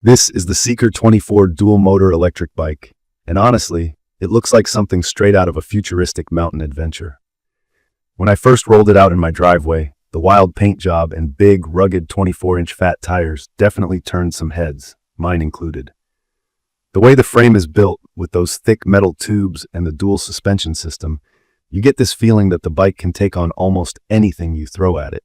This is the Seeker24 Dual-Motor Electric Bike, and honestly, it looks like something straight out of a futuristic mountain adventure. When I first rolled it out in my driveway, the wild paint job and big, rugged 24-inch fat tires definitely turned some heads, mine included. The way the frame is built, with those thick metal tubes and the dual suspension system, you get this feeling that the bike can take on almost anything you throw at it.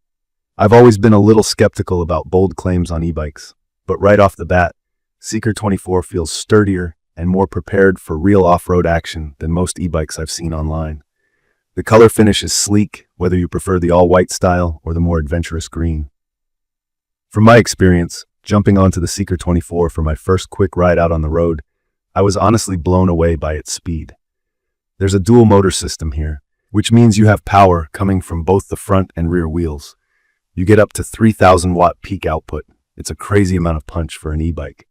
I've always been a little skeptical about bold claims on e-bikes, but right off the bat, Seeker24 feels sturdier and more prepared for real off-road action than most e-bikes I've seen online. The color finish is sleek, whether you prefer the all-white style or the more adventurous green. From my experience, jumping onto the Seeker24 for my first quick ride out on the road, I was honestly blown away by its speed. There's a dual motor system here, which means you have power coming from both the front and rear wheels. You get up to 3,000 watt peak output. It's a crazy amount of punch for an e-bike.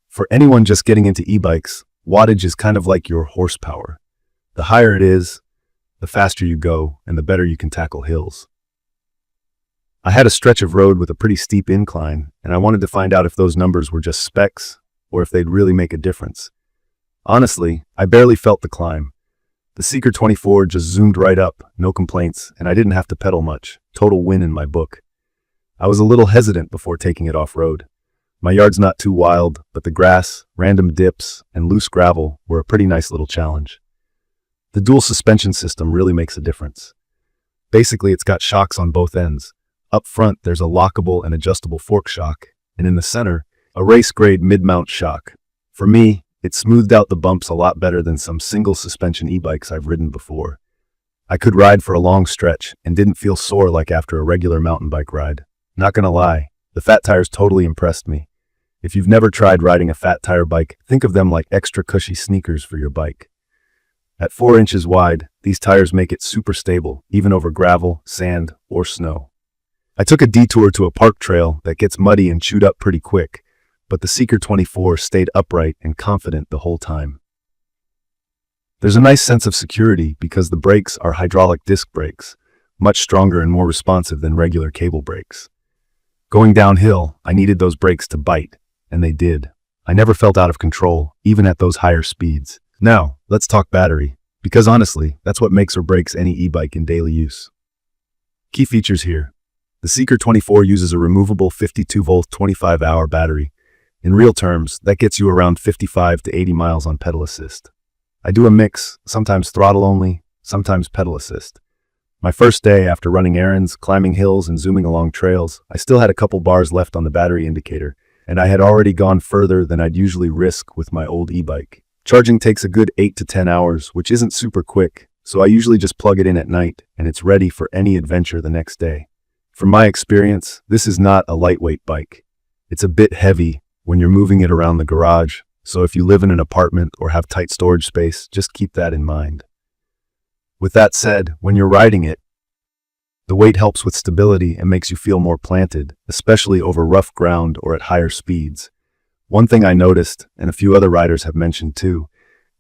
For anyone just getting into e-bikes, wattage is kind of like your horsepower. The higher it is, the faster you go, and the better you can tackle hills. I had a stretch of road with a pretty steep incline, and I wanted to find out if those numbers were just specs, or if they'd really make a difference. Honestly, I barely felt the climb. The Seeker24 just zoomed right up, no complaints, and I didn't have to pedal much. Total win in my book. I was a little hesitant before taking it off-road. My yard's not too wild, but the grass, random dips, and loose gravel were a pretty nice little challenge. The dual suspension system really makes a difference. Basically, it's got shocks on both ends. Up front, there's a lockable and adjustable fork shock, and in the center, a race-grade mid-mount shock. For me, it smoothed out the bumps a lot better than some single-suspension e-bikes I've ridden before. I could ride for a long stretch and didn't feel sore like after a regular mountain bike ride. Not gonna lie, the fat tires totally impressed me. If you've never tried riding a fat tire bike, think of them like extra cushy sneakers for your bike. At 4 inches wide, these tires make it super stable, even over gravel, sand, or snow. I took a detour to a park trail that gets muddy and chewed up pretty quick, but the Seeker24 stayed upright and confident the whole time. There's a nice sense of security because the brakes are hydraulic disc brakes, much stronger and more responsive than regular cable brakes. Going downhill, I needed those brakes to bite, and they did. I never felt out of control, even at those higher speeds. Now, let's talk battery, because honestly, that's what makes or breaks any e-bike in daily use. Key features here. The Seeker24 uses a removable 52-volt 25-hour battery. In real terms, that gets you around 55 to 80 miles on pedal assist. I do a mix, sometimes throttle only, sometimes pedal assist. My first day after running errands, climbing hills, and zooming along trails, I still had a couple bars left on the battery indicator, and I had already gone further than I'd usually risk with my old e-bike. Charging takes a good 8 to 10 hours, which isn't super quick, so I usually just plug it in at night, and it's ready for any adventure the next day. From my experience, this is not a lightweight bike. It's a bit heavy when you're moving it around the garage, so if you live in an apartment or have tight storage space, just keep that in mind. With that said, when you're riding it, the weight helps with stability and makes you feel more planted, especially over rough ground or at higher speeds. One thing I noticed, and a few other riders have mentioned too,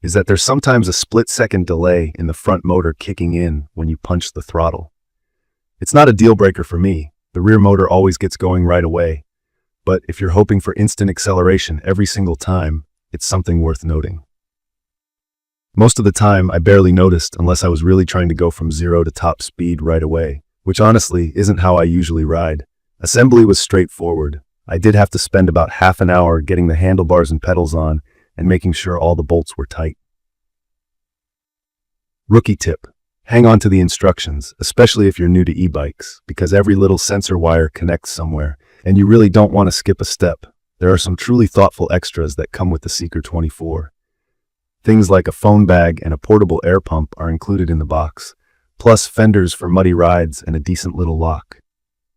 is that there's sometimes a split-second delay in the front motor kicking in when you punch the throttle. It's not a deal breaker for me. The rear motor always gets going right away. But if you're hoping for instant acceleration every single time, it's something worth noting. Most of the time, I barely noticed unless I was really trying to go from 0 to top speed right away, which honestly isn't how I usually ride. Assembly was straightforward. I did have to spend about half an hour getting the handlebars and pedals on and making sure all the bolts were tight. Rookie tip: hang on to the instructions, especially if you're new to e-bikes, because every little sensor wire connects somewhere, and you really don't want to skip a step. There are some truly thoughtful extras that come with the Seeker24. Things like a phone bag and a portable air pump are included in the box, plus fenders for muddy rides and a decent little lock.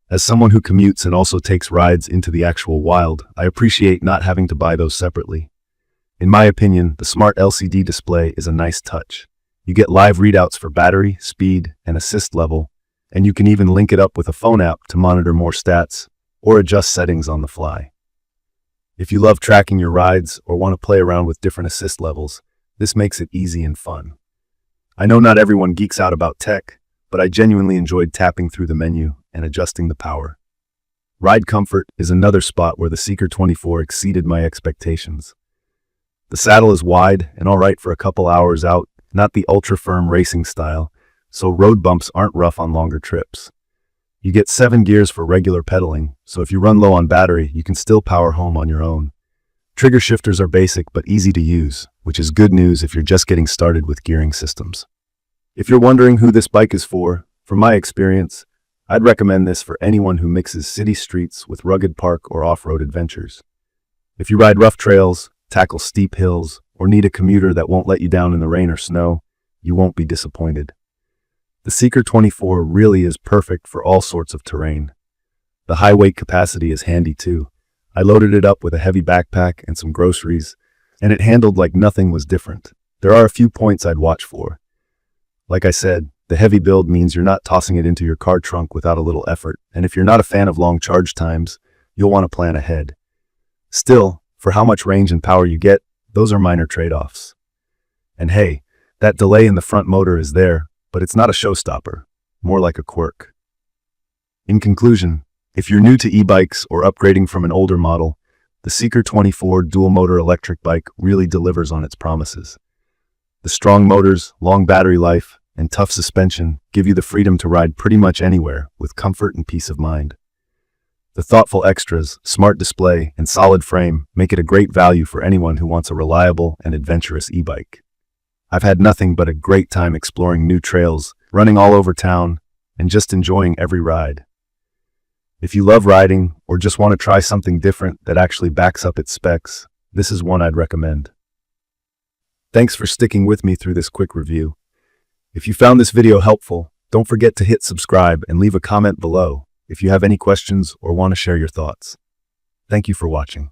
As someone who commutes and also takes rides into the actual wild, I appreciate not having to buy those separately. In my opinion, the smart LCD display is a nice touch. You get live readouts for battery, speed, and assist level, and you can even link it up with a phone app to monitor more stats or adjust settings on the fly. If you love tracking your rides or want to play around with different assist levels, this makes it easy and fun. I know not everyone geeks out about tech, but I genuinely enjoyed tapping through the menu and adjusting the power. Ride comfort is another spot where the Seeker24 exceeded my expectations. The saddle is wide and all right for a couple hours out, not the ultra-firm racing style, so road bumps aren't rough on longer trips. You get 7 gears for regular pedaling, so if you run low on battery, you can still power home on your own. Trigger shifters are basic but easy to use, which is good news if you're just getting started with gearing systems. If you're wondering who this bike is for, from my experience, I'd recommend this for anyone who mixes city streets with rugged park or off-road adventures. If you ride rough trails, tackle steep hills, or need a commuter that won't let you down in the rain or snow, you won't be disappointed. The Seeker24 really is perfect for all sorts of terrain. The high weight capacity is handy too. I loaded it up with a heavy backpack and some groceries, and it handled like nothing was different. There are a few points I'd watch for. Like I said, the heavy build means you're not tossing it into your car trunk without a little effort, and if you're not a fan of long charge times, you'll want to plan ahead. Still, for how much range and power you get, those are minor trade-offs. And hey, that delay in the front motor is there, but it's not a showstopper, more like a quirk. In conclusion, if you're new to e-bikes or upgrading from an older model, the Seeker24 Dual-Motor Electric Bike really delivers on its promises. The strong motors, long battery life, and tough suspension give you the freedom to ride pretty much anywhere with comfort and peace of mind. The thoughtful extras, smart display, and solid frame make it a great value for anyone who wants a reliable and adventurous e-bike. I've had nothing but a great time exploring new trails, running all over town, and just enjoying every ride. If you love riding or just want to try something different that actually backs up its specs, this is one I'd recommend. Thanks for sticking with me through this quick review. If you found this video helpful, don't forget to hit subscribe and leave a comment below if you have any questions or want to share your thoughts. Thank you for watching.